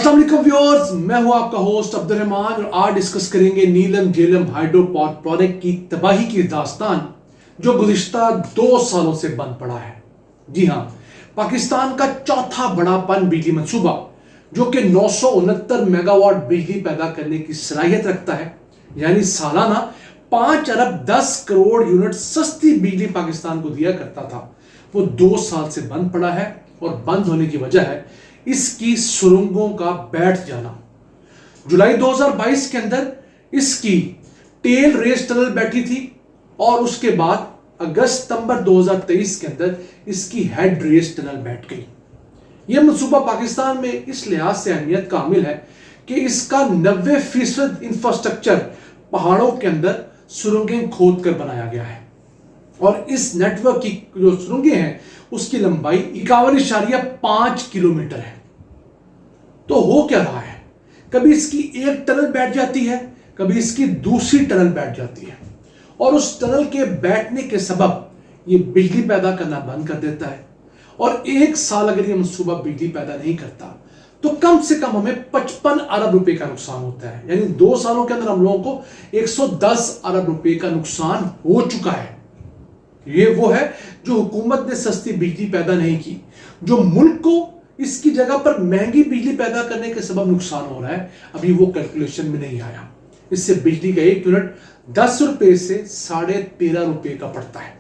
अस्सलाम वालेकुम व्यूअर्स, मैं हूं आपका होस्ट अब्दुल रहमान और आज डिस्कस करेंगे नीलम झेलम हाइड्रो पावर प्रोजेक्ट की तबाही की दास्तान जो गुज़िश्ता 2 सालों से बंद पड़ा है। जी हां, पाकिस्तान का चौथा बड़ा पन बिजली मंसूबा जो कि 969 मेगावाट बिजली पैदा करने की सलाहियत रखता है, यानी सालाना 5 अरब 10 करोड़ यूनिट सस्ती बिजली पाकिस्तान को दिया करता था, वो 2 साल से बंद पड़ा है। और बंद होने की वजह है इसकी सुरंगों का बैठ जाना। जुलाई 2022 के अंदर इसकी टेल रेस टनल बैठी थी और उसके बाद अगस्त सितंबर 2023 के अंदर इसकी हेड रेस टनल बैठ गई। यह मंसूबा पाकिस्तान में इस लिहाज से अहमियत का हामिल है कि इसका 90% इंफ्रास्ट्रक्चर पहाड़ों के अंदर सुरंगें खोद कर बनाया गया है और इस नेटवर्क की जो सुरंगें हैं उसकी लंबाई 51.5 किलोमीटर है। तो हो क्या रहा है, कभी इसकी एक टनल बैठ जाती है, कभी इसकी दूसरी टनल बैठ जाती है और उस टनल के बैठने के सबब ये बिजली पैदा करना बंद कर देता है। और 1 साल अगर ये मंसूबा बिजली पैदा नहीं करता तो कम से कम हमें 55 अरब रुपए का नुकसान होता है, यानी 2 सालों के अंदर हम लोगों को 110 अरब रुपए का नुकसान हो चुका है। ये वो है जो हुकूमत ने सस्ती बिजली पैदा नहीं की, जो मुल्क को इसकी जगह पर महंगी बिजली पैदा करने के सबब नुकसान हो रहा है, अभी वो कैलकुलेशन में नहीं आया। इससे बिजली का 1 यूनिट 10 रुपए से 13.5 रुपए का पड़ता है।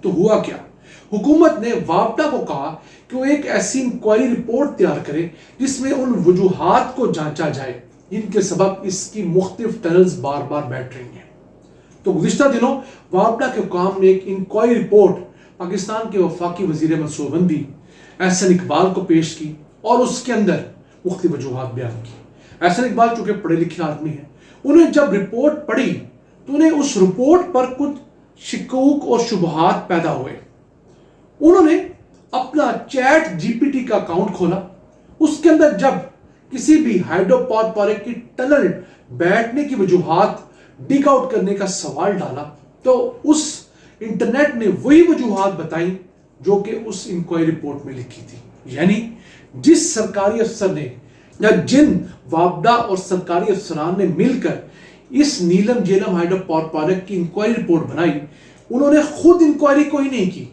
तो हुआ क्या, हुकूमत ने वापडा को कहा कि वो एक ऐसी इंक्वायरी रिपोर्ट तैयार करे जिसमें उन वजूहात को जांचा जाए जिनके सबब इसकी मुख्तलिफ टनल्स बार बार बैठ रही हैं। तो गुज़िश्ता दिनों वापडा के हुकाम ने एक इंक्वायरी रिपोर्ट पाकिस्तान के वफाकी वजीर मनसूबबंदी एहसन इकबाल को पेश की और उसके अंदर मुख्तलिफ वजूहात बयान की। एहसन इकबाल चूंकि पढ़े लिखे आदमी हैं, उन्हें जब रिपोर्ट पढ़ी तो उन्हें उस रिपोर्ट पर कुछ शिकूक और शुबहात पैदा हुए। उन्होंने अपना चैट जीपीटी का अकाउंट खोला, उसके अंदर जब किसी भी हाइड्रो पावर प्रोजेक्ट की टनल बैठने की वजूहात डिग आउट करने का सवाल डाला तो उस इंटरनेट ने वही वजूहात बताई जो कि उस इंक्वायरी रिपोर्ट में लिखी थी। यानी जिस सरकारी अफसर ने या जिन वापडा और सरकारी अफसरान ने मिलकर इस नीलम झेलम हाइड्रो पावर प्रोजेक्ट की इंक्वायरी रिपोर्ट बनाई, उन्होंने खुद इंक्वायरी कोई नहीं की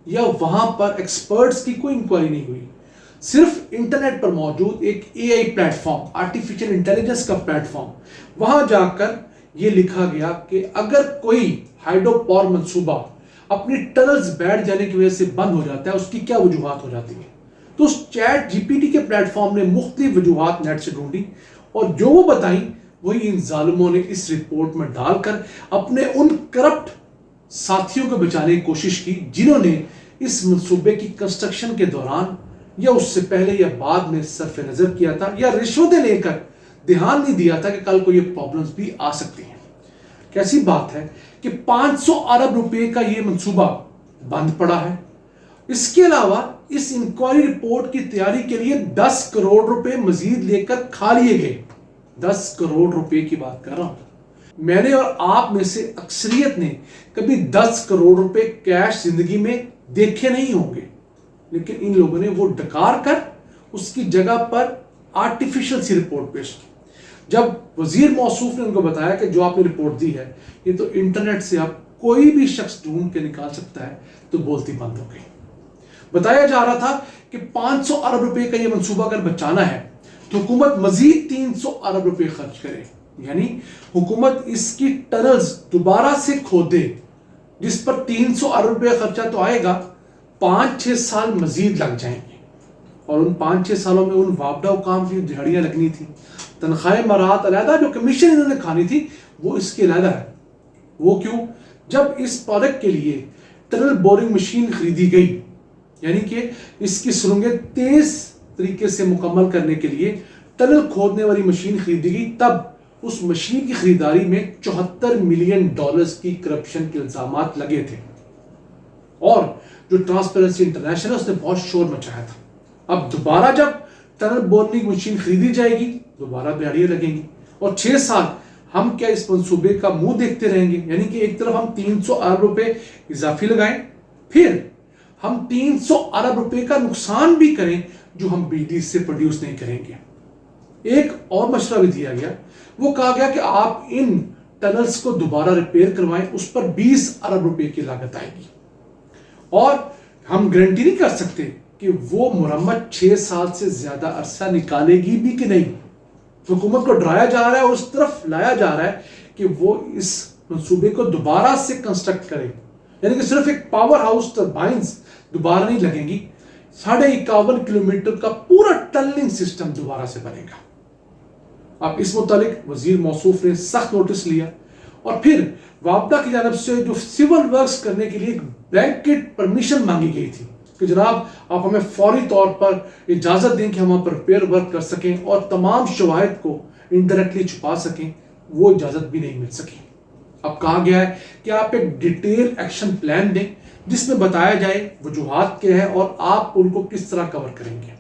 या वहां पर एक्सपर्ट्स की कोई इंक्वायरी नहीं हुई। सिर्फ इंटरनेट पर मौजूद एक एआई प्लेटफॉर्म, आर्टिफिशियल इंटेलिजेंस का प्लेटफॉर्म, वहां जाकर यह लिखा गया कि अगर कोई हाइड्रो पावर मंसूबा अपनी टनल्स बैठ जाने की वजह से बंद हो जाता है, उसकी क्या वजूहात हो जाती है। तो उस चैट जीपीटी के प्लेटफॉर्म ने मुख्तलिफ वजूहात नेट से ढूंढी और जो वो बताई वही इन जालिमों ने इस रिपोर्ट में डालकर अपने उन करप्ट साथियों को बचाने की कोशिश की जिन्होंने इस मंसूबे की कंस्ट्रक्शन के दौरान या उससे पहले या बाद में सरफ नजर किया था या रिश्वतें लेकर ध्यान नहीं दिया था कि कल को ये प्रॉब्लम्स भी आ सकती हैं। कैसी बात है कि 500 अरब रुपए का ये मंसूबा बंद पड़ा है। इसके अलावा इस इंक्वायरी रिपोर्ट की तैयारी के लिए 10 करोड़ रुपए मजीद लेकर खा लिए गए। 10 करोड़ रुपए की बात कर रहा हूं। मैंने और आप में से अक्सरियत ने कभी 10 करोड़ रुपए कैश जिंदगी में देखे नहीं होंगे, लेकिन इन लोगों ने वो डकार कर उसकी जगह पर आर्टिफिशियल सी रिपोर्ट पेश की। जब वजीर मौसूफ ने उनको बताया कि जो आपने रिपोर्ट दी है ये तो इंटरनेट से आप कोई भी शख्स ढूंढ के निकाल सकता है, तो बोलती बंद हो गई। बताया जा रहा था कि 500 अरब रुपए का ये मंसूबा अगर बचाना है तो हुकूमत मजीद 300 अरब रुपए खर्च करे, यानी हुकूमत इसकी टनल्स दोबारा से खोदे जिस पर 300 अरब रुपए खर्चा तो आएगा, 5-6 साल मजीद लग जाएंगे और उन 5-6 सालों में उन वापडा हुकाम की दिहाड़ियां लगनी थी, तनख्वाह मराहत अलहदा, जो कमीशन इन्होंने खानी थी वो इसके अलहदा है। वो क्यों, जब इस प्रोजेक्ट के लिए टनल बोरिंग मशीन खरीदी गई, यानी कि इसकी सुरंगें तेज तरीके से मुकम्मल करने के लिए टनल खोदने वाली मशीन खरीदी गई, तब उस मशीन की खरीदारी में $74 मिलियन की करप्शन के इल्जामात लगे थे और जो ट्रांसपेरेंसी इंटरनेशनल उसने बहुत शोर मचाया था। अब दोबारा जब टनल बोरिंग मशीन खरीदी जाएगी दोबारा दिहाड़ियां लगेंगी और 6 साल हम क्या इस मंसूबे का मुंह देखते रहेंगे। यानी कि एक तरफ हम 300 अरब रुपए इजाफी लगाएं, फिर हम 300 अरब रुपए का नुकसान भी करें जो हम बिजली से प्रोड्यूस नहीं करेंगे। ایک اور مشورہ بھی دیا گیا، وہ کہا گیا کہ آپ ان ٹنلز کو دوبارہ ریپیئر کروائیں، اس پر 20 ارب روپے کی لاگت آئے گی، اور ہم گارنٹی نہیں کر سکتے کہ وہ مرمت 6 سال سے زیادہ عرصہ نکالے گی بھی کہ نہیں۔ حکومت کو ڈرایا جا رہا ہے اور اس طرف لایا جا رہا ہے کہ وہ اس منصوبے کو دوبارہ سے کنسٹرکٹ کرے، یعنی کہ صرف ایک پاور ہاؤس ٹربائنز دوبارہ نہیں لگیں گی، 51.5 کلومیٹر کا پورا ٹنلنگ سسٹم دوبارہ سے بنے گا۔ اب اس متعلق وزیر موصوف نے سخت نوٹس لیا، اور پھر وابڈا کی جانب سے جو سول ورکس کرنے کے لیے ایک بلینکٹ پرمیشن مانگی گئی تھی کہ جناب آپ ہمیں فوری طور پر اجازت دیں کہ ہم وہاں پر ریپیئر ورک کر سکیں اور تمام شواہد کو انڈائریکٹلی چھپا سکیں، وہ اجازت بھی نہیں مل سکی۔ اب کہا گیا ہے کہ آپ ایک ڈیٹیل ایکشن پلان دیں جس میں بتایا جائے وجوہات کیا ہے اور آپ ان کو کس طرح کور کریں گے۔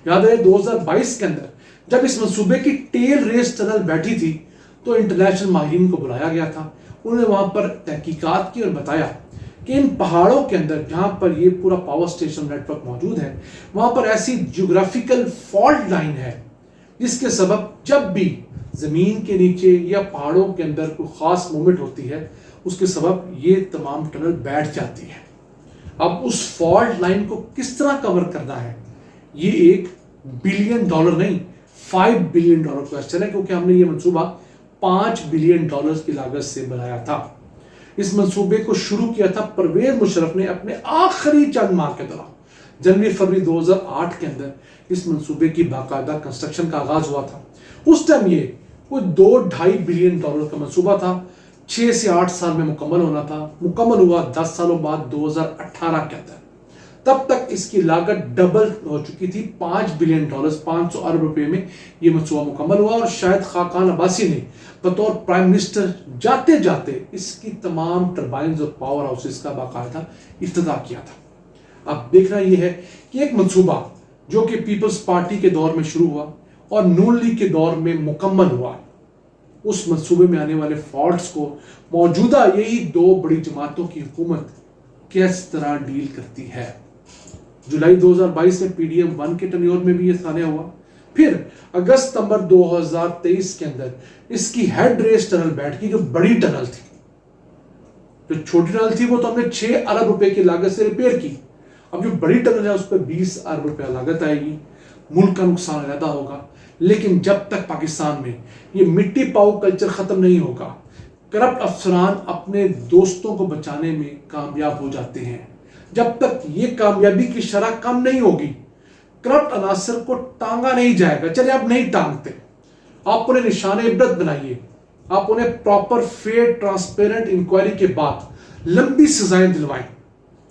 یاد رہے 2022 کے اندر جب اس منصوبے کی ٹیل ریس ٹنل بیٹھی تھی تو انٹرنیشنل ماہرین کو بلایا گیا تھا، انہوں نے وہاں پر تحقیقات کی اور بتایا کہ ان پہاڑوں کے اندر جہاں پر یہ پورا پاور سٹیشن نیٹ ورک موجود ہے، وہاں پر ایسی جیوگرافیکل فالٹ لائن ہے جس کے سبب جب بھی زمین کے نیچے یا پہاڑوں کے اندر کوئی خاص موومنٹ ہوتی ہے، اس کے سبب یہ تمام ٹنل بیٹھ جاتی ہے۔ اب اس فالٹ لائن کو کس طرح کور کرنا ہے، یہ $1 بلین نہیں 5 بلین کوشچن ہے، کیونکہ ہم نے یہ منصوبہ $5 بلین کی لاگت سے بنایا تھا۔ اس منصوبے کو شروع کیا تھا پرویز مشرف نے اپنے آخری چند ماہ کے دوران، جنوری فروری 2008 کے اندر اس منصوبے کی باقاعدہ کنسٹرکشن کا آغاز ہوا تھا۔ اس ٹائم یہ کوئی $2.5 بلین کا منصوبہ تھا، 6 سے 8 سال میں مکمل ہونا تھا، مکمل ہوا 10 سالوں بعد 2018 کے اندر۔ تب تک اس کی لاگت ڈبل ہو چکی تھی، $5 بلین 500 ارب روپے میں یہ منصوبہ مکمل ہوا، اور شاید خاقان عباسی نے بطور پرائم منسٹر جاتے جاتے اس کی تمام ٹربائنز اور پاور ہاؤسز کا باقاعدہ افتتاح کیا تھا۔ اب دیکھنا یہ ہے کہ ایک منصوبہ جو کہ پیپلز پارٹی کے دور میں شروع ہوا اور نون لیگ کے دور میں مکمل ہوا، اس منصوبے میں آنے والے فالٹس کو موجودہ یہی 2 بڑی جماعتوں کی حکومت کس طرح ڈیل کرتی ہے۔ جولائی 2022 میں PDM-1 کے ٹنیور میں بھی یہ سانحہ ہوا، پھر اگست ستمبر 2023 کے اندر اس کی ہیڈ ریس ٹنل بیٹھ گئی، جو بڑی ٹنل تھی۔ جو چھوٹی ٹنل تھی وہ تو ہم نے 6 ارب روپے کی لاگت سے ریپیئر کی، اب جو بڑی ٹنل ہے اس پہ 20 ارب روپے لاگت آئے گی، ملک کا نقصان زیادہ ہوگا۔ لیکن جب تک پاکستان میں یہ مٹی پاؤ کلچر ختم نہیں ہوگا، کرپٹ افسران اپنے دوستوں کو بچانے میں کامیاب ہو جاتے ہیں، جب تک یہ کامیابی کی شرح کم نہیں ہوگی، کرپٹ عناصر کو ٹانگا نہیں جائے گا۔ چلے آپ نہیں ٹانگتے، آپ انہیں نشان عبرت بنائیے، آپ انہیں پراپر فیئر ٹرانسپیرنٹ انکوائری کے بعد لمبی سزائیں دلوائیں،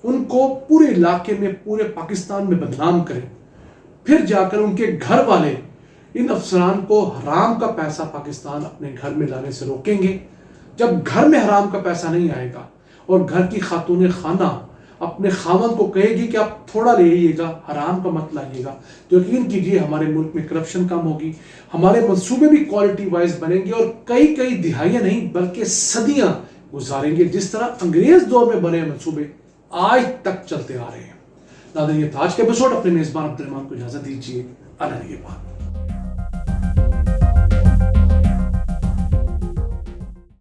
ان کو پورے علاقے میں پورے پاکستان میں بدنام کریں، پھر جا کر ان کے گھر والے ان افسران کو حرام کا پیسہ پاکستان اپنے گھر میں لانے سے روکیں گے۔ جب گھر میں حرام کا پیسہ نہیں آئے گا اور گھر کی خاتون خانہ اپنے خاوند کو کہے گی کہ آپ تھوڑا لے آئیے گا، حرام کا مت لائیے گا، تو یقین کیجیے ہمارے ملک میں کرپشن کم ہوگی، ہمارے منصوبے بھی کوالٹی وائز بنیں گے، اور کئی دہائیاں نہیں بلکہ صدیاں گزاریں گے، جس طرح انگریز دور میں بنے منصوبے آج تک چلتے آ رہے ہیں۔ ناظرین، یہ تھا آج کا ایپیسوڈ، اپنے میزبان عبد الرحمان کو اجازت دیجیے، اللہ نگہبان۔